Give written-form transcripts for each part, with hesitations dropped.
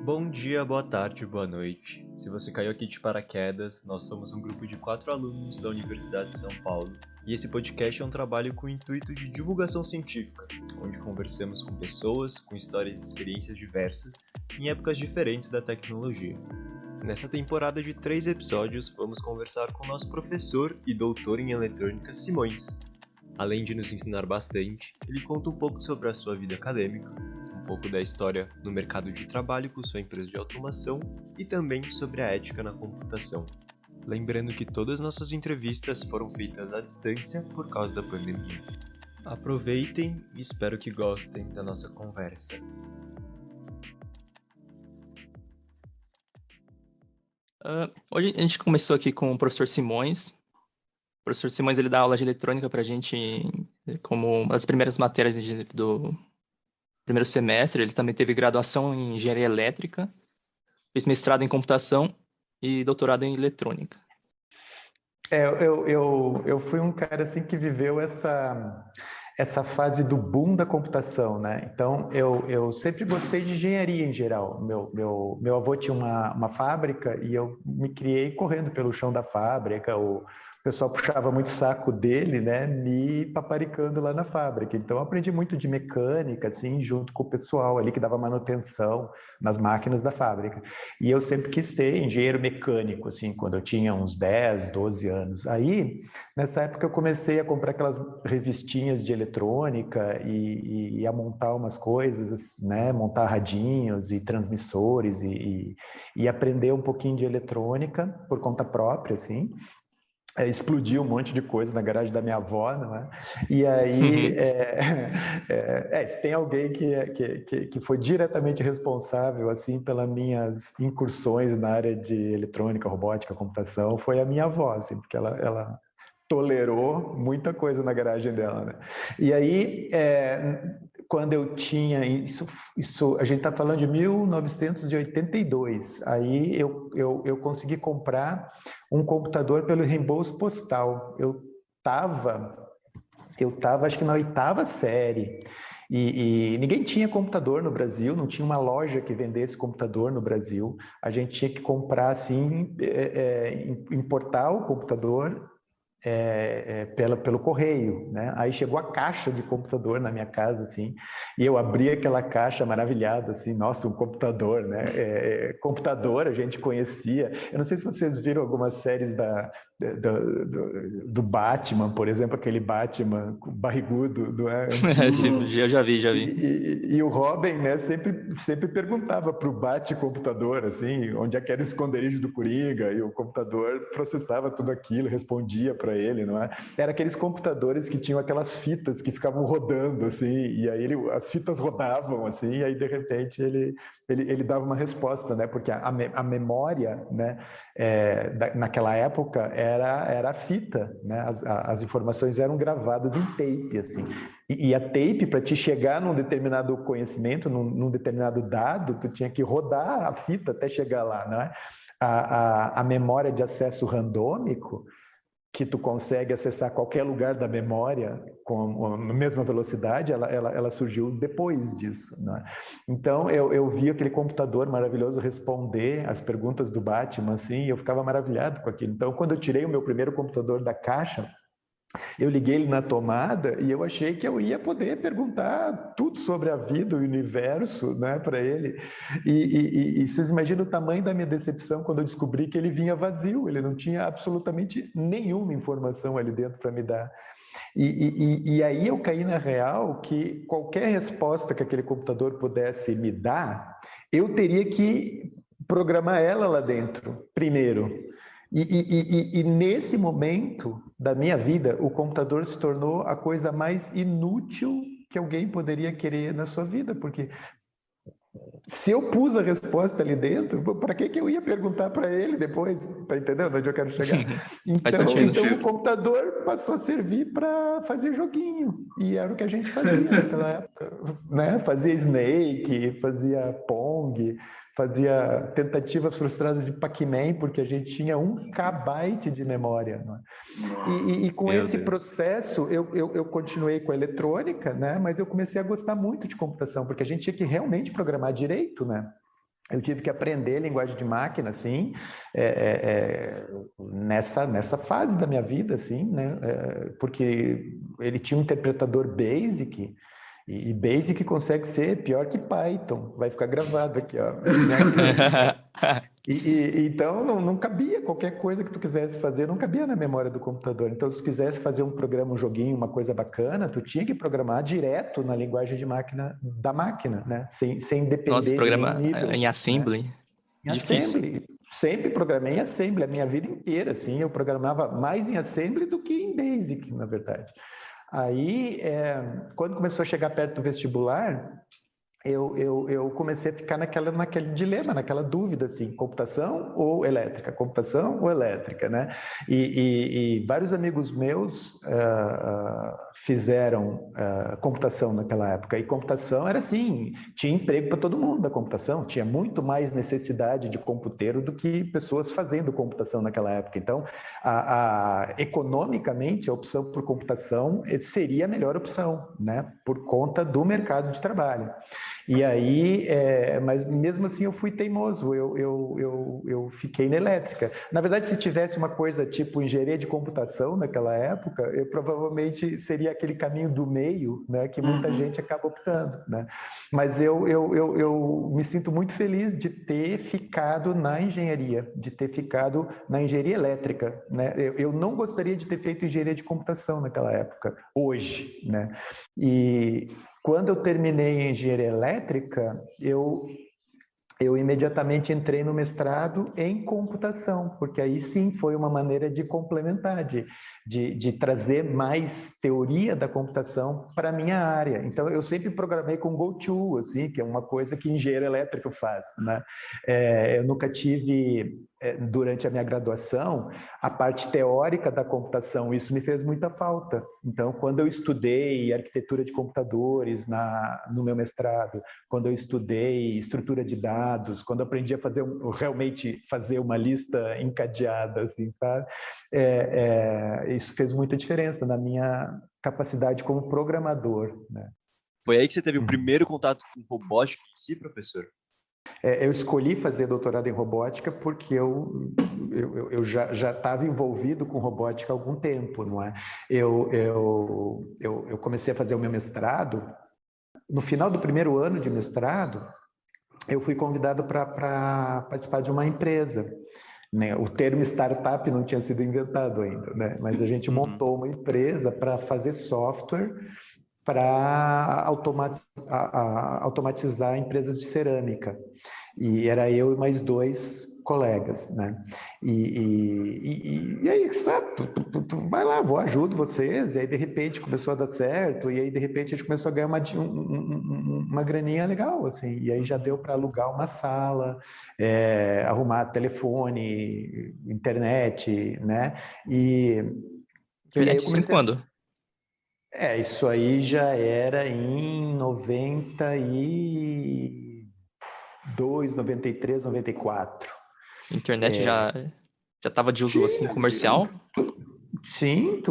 Bom dia, boa tarde, boa noite. Se você caiu aqui de paraquedas, nós somos um grupo de 4 alunos da Universidade de São Paulo e esse podcast é um trabalho com o intuito de divulgação científica, onde conversamos com pessoas com histórias e experiências diversas em épocas diferentes da tecnologia. Nessa temporada de 3 episódios, vamos conversar com nosso professor e doutor em eletrônica, Simões. Além de nos ensinar bastante, ele conta um pouco sobre a sua vida acadêmica, um pouco da história no mercado de trabalho com sua empresa de automação e também sobre a ética na computação. Lembrando que todas nossas entrevistas foram feitas à distância por causa da pandemia. Aproveitem e espero que gostem da nossa conversa. Hoje a gente começou aqui com o professor Simões. O professor Simões ele dá aula de eletrônica para a gente como uma das primeiras matérias do primeiro semestre. Ele também teve graduação em engenharia elétrica, fez mestrado em computação e doutorado em eletrônica. Eu fui um cara assim que viveu essa fase do boom da computação, né? Então, eu sempre gostei de engenharia em geral. Meu avô tinha uma fábrica e eu me criei correndo pelo chão da fábrica. O pessoal puxava muito o saco dele, né? Me paparicando lá na fábrica. Então, eu aprendi muito de mecânica, assim, junto com o pessoal ali que dava manutenção nas máquinas da fábrica. E eu sempre quis ser engenheiro mecânico, assim, quando eu tinha uns 10, 12 anos. Aí, nessa época, eu comecei a comprar aquelas revistinhas de eletrônica e a montar umas coisas, né? Montar radinhos e transmissores e aprender um pouquinho de eletrônica por conta própria, assim. Explodiu um monte de coisa na garagem da minha avó, não é? E aí, se tem alguém que foi diretamente responsável, assim, pelas minhas incursões na área de eletrônica, robótica, computação, foi a minha avó, assim, porque ela tolerou muita coisa na garagem dela, né? E aí, quando eu tinha isso a gente está falando de 1982, aí eu consegui comprar um computador pelo reembolso postal. Eu estava acho que na 8ª série e ninguém tinha computador no Brasil, não tinha uma loja que vendesse computador no Brasil. A gente tinha que comprar assim, importar o computador pelo correio, né? Aí chegou a caixa de computador na minha casa, assim, e eu abri aquela caixa maravilhada, assim, nossa, um computador, né? Computador a gente conhecia. Eu não sei se vocês viram algumas séries do Batman, por exemplo, aquele Batman barrigudo Sim, eu já vi. E o Robin, né, sempre perguntava para o Bate-computador, assim, onde é que era o esconderijo do Coringa, e o computador processava tudo aquilo, respondia para ele, não é? Era aqueles computadores que tinham aquelas fitas que ficavam rodando, assim, e aí as fitas rodavam, assim, e aí de repente ele dava uma resposta, né? Porque a memória, né, naquela época era a fita, né? As informações eram gravadas em tape, assim. E a tape, para te chegar num determinado conhecimento, num determinado dado, tu tinha que rodar a fita até chegar lá, né? A memória de acesso randômico, que tu consegue acessar qualquer lugar da memória com a mesma velocidade, ela surgiu depois disso, né? Então, eu vi aquele computador maravilhoso responder as perguntas do Batman, assim, e eu ficava maravilhado com aquilo. Então, quando eu tirei o meu primeiro computador da caixa, eu liguei ele na tomada e eu achei que eu ia poder perguntar tudo sobre a vida, o universo, né, para ele. E vocês imaginam o tamanho da minha decepção quando eu descobri que ele vinha vazio, ele não tinha absolutamente nenhuma informação ali dentro para me dar. E aí eu caí na real que qualquer resposta que aquele computador pudesse me dar, eu teria que programar ela lá dentro, primeiro. E nesse momento da minha vida, o computador se tornou a coisa mais inútil que alguém poderia querer na sua vida, porque se eu pus a resposta ali dentro, para que eu ia perguntar para ele depois? Tá entendendo onde eu quero chegar? Então o computador passou a servir para fazer joguinho, e era o que a gente fazia naquela época, né? Fazia Snake, fazia Pong, fazia tentativas frustradas de Pac-Man, porque a gente tinha 1 KB de memória, né? E com esse processo, eu continuei com a eletrônica, né? Mas eu comecei a gostar muito de computação, porque a gente tinha que realmente programar direito, né? eu tive que aprender linguagem de máquina, assim, nessa fase da minha vida, assim, né? Porque ele tinha um interpretador BASIC, e BASIC consegue ser pior que Python. Vai ficar gravado aqui, ó. Então, não cabia qualquer coisa que tu quisesse fazer, não cabia na memória do computador. Então, se tu quisesse fazer um programa, um joguinho, uma coisa bacana, tu tinha que programar direto na linguagem de máquina da máquina, né? Sem Nossa, depender de nenhum programa nível, em né? Assembly. Em Difícil. Assembly. Sempre programei em Assembly, a minha vida inteira, assim. Eu programava mais em Assembly do que em Basic, na verdade. Aí, quando começou a chegar perto do vestibular, eu comecei a ficar naquele dilema, naquela dúvida, assim, computação ou elétrica, né? E vários amigos meus fizeram computação naquela época, e computação era assim, tinha emprego para todo mundo da computação, tinha muito mais necessidade de computeiro do que pessoas fazendo computação naquela época. Então, economicamente, a opção por computação seria a melhor opção, né? Por conta do mercado de trabalho. E aí, mas mesmo assim eu fui teimoso, eu fiquei na elétrica. Na verdade, se tivesse uma coisa tipo engenharia de computação naquela época, eu provavelmente seria aquele caminho do meio, né, que muita gente acaba optando, né? Mas eu me sinto muito feliz de ter ficado na engenharia, de ter ficado na engenharia elétrica, né? Eu não gostaria de ter feito engenharia de computação naquela época, hoje, né? E quando eu terminei em engenharia elétrica, eu imediatamente entrei no mestrado em computação, porque aí sim foi uma maneira de complementar, de trazer mais teoria da computação para a minha área. Então, eu sempre programei com GoTo, assim, que é uma coisa que engenheiro elétrico faz, né? Eu nunca tive, durante a minha graduação, a parte teórica da computação, isso me fez muita falta. Então, quando eu estudei arquitetura de computadores no meu mestrado, quando eu estudei estrutura de dados, quando eu aprendi a realmente fazer uma lista encadeada, assim, sabe? Isso fez muita diferença na minha capacidade como programador, né? Foi aí que você teve o primeiro contato com robótica em si, professor? Eu escolhi fazer doutorado em robótica porque eu já estava envolvido com robótica há algum tempo, não é? Eu comecei a fazer o meu mestrado. No final do primeiro ano de mestrado, eu fui convidado para participar de uma empresa, né? O termo startup não tinha sido inventado ainda, né? Mas a gente montou uma empresa para fazer software para automatizar empresas de cerâmica. E era eu e mais 2 colegas, né? E aí, sabe, tu vai lá, ajudo vocês, e aí de repente começou a dar certo, e aí de repente a gente começou a ganhar uma graninha legal, assim, e aí já deu para alugar uma sala, arrumar telefone, internet, né? E aí eu comecei quando? isso aí já era em 92, 93, 94. Internet já estava de uso assim comercial? Sim,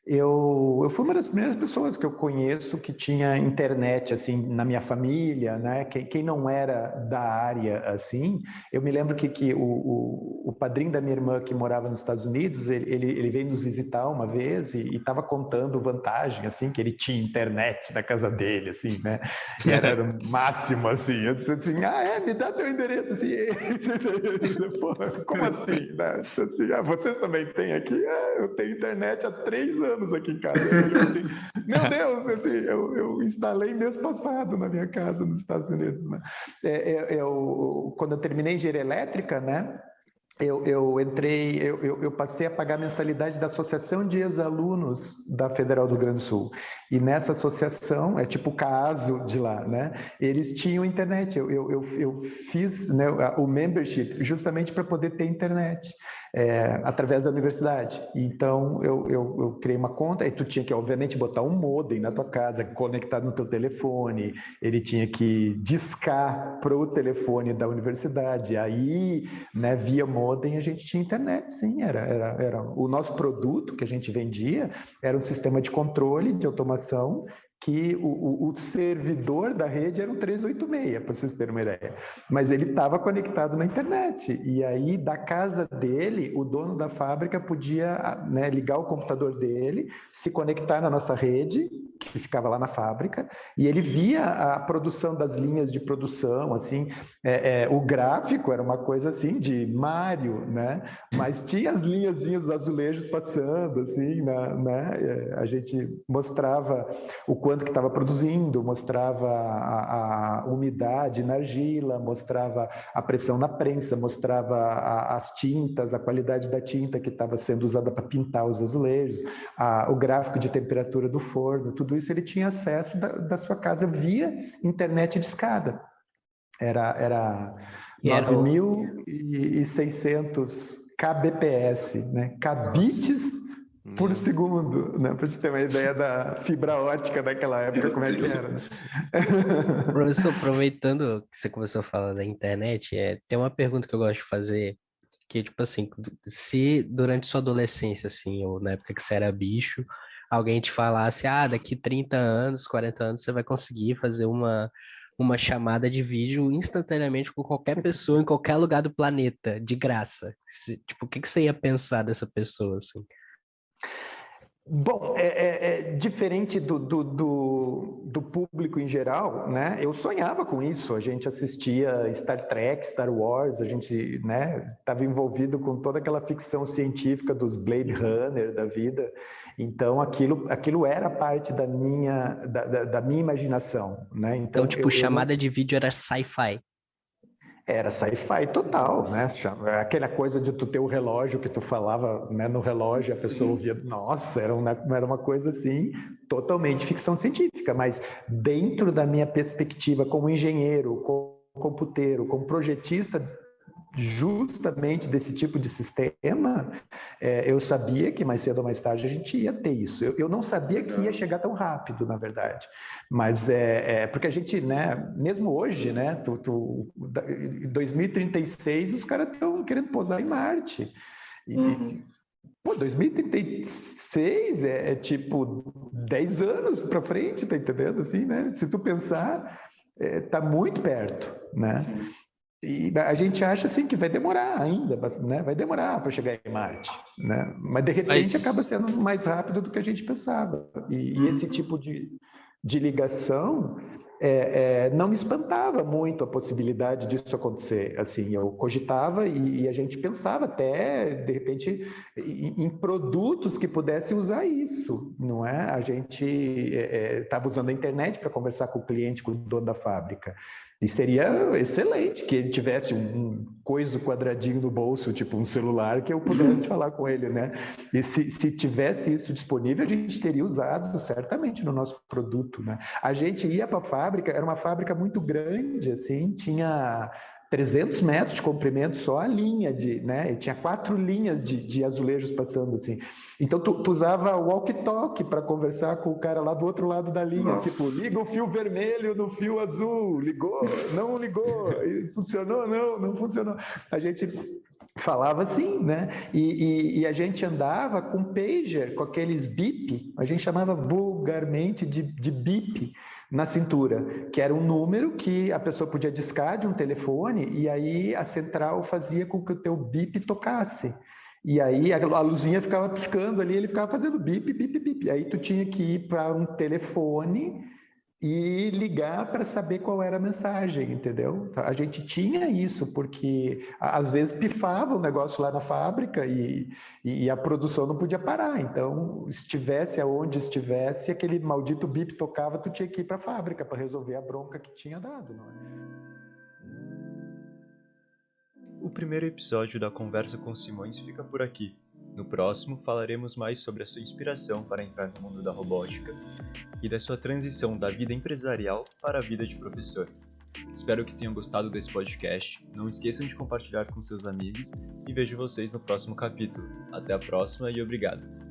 eu fui uma das primeiras pessoas que eu conheço que tinha internet, assim, na minha família, né? Quem não era da área, assim, eu me lembro que o padrinho da minha irmã, que morava nos Estados Unidos, ele veio nos visitar uma vez e estava contando vantagem, assim, que ele tinha internet na casa dele, assim, né? E era o máximo, assim. Eu disse assim, me dá teu endereço, assim. Pô, como assim? Né? Assim, vocês também têm aqui? Eu tenho internet há 3 anos aqui em casa. Assim, meu Deus, assim, eu instalei mês passado na minha casa nos Estados Unidos, né? Quando eu terminei engenharia elétrica, né? Eu passei a pagar a mensalidade da Associação de Ex-Alunos da Federal do Rio Grande do Sul. E nessa associação, é tipo o CASO de lá, né? Eles tinham internet. Eu fiz, né, o membership justamente para poder ter internet. Através da universidade. Então, eu criei uma conta, e tu tinha que, obviamente, botar um modem na tua casa, conectado no teu telefone, ele tinha que discar para o telefone da universidade, aí, né, via modem, a gente tinha internet, sim, era o nosso produto que a gente vendia, era um sistema de controle, de automação, que o servidor da rede era um 386, para vocês terem uma ideia. Mas ele estava conectado na internet. E aí, da casa dele, o dono da fábrica podia, né, ligar o computador dele, se conectar na nossa rede, que ficava lá na fábrica, e ele via a produção das linhas de produção, assim, o gráfico era uma coisa assim de Mario, né? Mas tinha as linhazinhas, os azulejos passando, assim, né? A gente mostrava o quanto que estava produzindo, mostrava a umidade na argila, mostrava a pressão na prensa, mostrava as tintas, a qualidade da tinta que estava sendo usada para pintar os azulejos, o gráfico de temperatura do forno, tudo isso ele tinha acesso da sua casa via internet discada. Era 9.600 kbps, né? Kbits por segundo, né? Para você ter uma ideia da fibra ótica daquela época, como é que era. Né? Professor, aproveitando que você começou a falar da internet, tem uma pergunta que eu gosto de fazer, que é tipo assim, se durante sua adolescência, assim, ou na época que você era bicho, alguém te falasse, daqui 30 anos, 40 anos, você vai conseguir fazer uma chamada de vídeo instantaneamente com qualquer pessoa em qualquer lugar do planeta, de graça. Tipo, o que você ia pensar dessa pessoa, assim? Bom, diferente do público em geral, né? Eu sonhava com isso. A gente assistia Star Trek, Star Wars, a gente, né, estava envolvido com toda aquela ficção científica dos Blade Runner da vida. Então, aquilo era parte da minha imaginação, né? Então tipo, chamada de vídeo era sci-fi. Era sci-fi total, né? Aquela coisa de tu ter o relógio que tu falava, né, no relógio, a pessoa ouvia, nossa, era uma coisa assim, totalmente ficção científica, mas dentro da minha perspectiva como engenheiro, como computeiro, como projetista, justamente desse tipo de sistema, eu sabia que mais cedo ou mais tarde a gente ia ter isso. Eu não sabia que ia chegar tão rápido, na verdade. Mas porque a gente, né, mesmo hoje, né, em 2036 os caras estão querendo pousar em Marte. Pô, 2036 é tipo 10 anos para frente, tá entendendo? Assim, né? Se tu pensar, tá muito perto, né? Sim. E a gente acha assim que vai demorar ainda, né? Vai demorar para chegar em Marte, né? Mas de repente acaba sendo mais rápido do que a gente pensava. E esse tipo de ligação não me espantava muito a possibilidade disso acontecer. Assim, eu cogitava e a gente pensava até, de repente, em produtos que pudessem usar isso, não é? A gente estava usando a internet para conversar com o cliente, com o dono da fábrica. E seria excelente que ele tivesse um coisa quadradinho no bolso, tipo um celular, que eu pudesse falar com ele, né? E se tivesse isso disponível, a gente teria usado certamente no nosso produto, né? A gente ia para a fábrica, era uma fábrica muito grande, assim, tinha 300 metros de comprimento só a linha né? E tinha 4 linhas de azulejos passando, assim. Então, tu usava o walkie-talkie para conversar com o cara lá do outro lado da linha. Nossa. Tipo, liga o fio vermelho no fio azul. Ligou? Não ligou? Funcionou? Não funcionou. A gente falava assim, né? E a gente andava com pager, com aqueles bip, a gente chamava vulgarmente de bip, na cintura, que era um número que a pessoa podia discar de um telefone e aí a central fazia com que o teu bip tocasse. E aí a luzinha ficava piscando ali, ele ficava fazendo bip, bip, bip. Aí tu tinha que ir para um telefone e ligar para saber qual era a mensagem, entendeu? A gente tinha isso, porque às vezes pifava o negócio lá na fábrica e a produção não podia parar. Então, estivesse aonde estivesse, aquele maldito bip tocava, tu tinha que ir para a fábrica para resolver a bronca que tinha dado, não é? O primeiro episódio da Conversa com Simões fica por aqui. No próximo, falaremos mais sobre a sua inspiração para entrar no mundo da robótica e da sua transição da vida empresarial para a vida de professor. Espero que tenham gostado desse podcast. Não esqueçam de compartilhar com seus amigos e vejo vocês no próximo capítulo. Até a próxima e obrigado!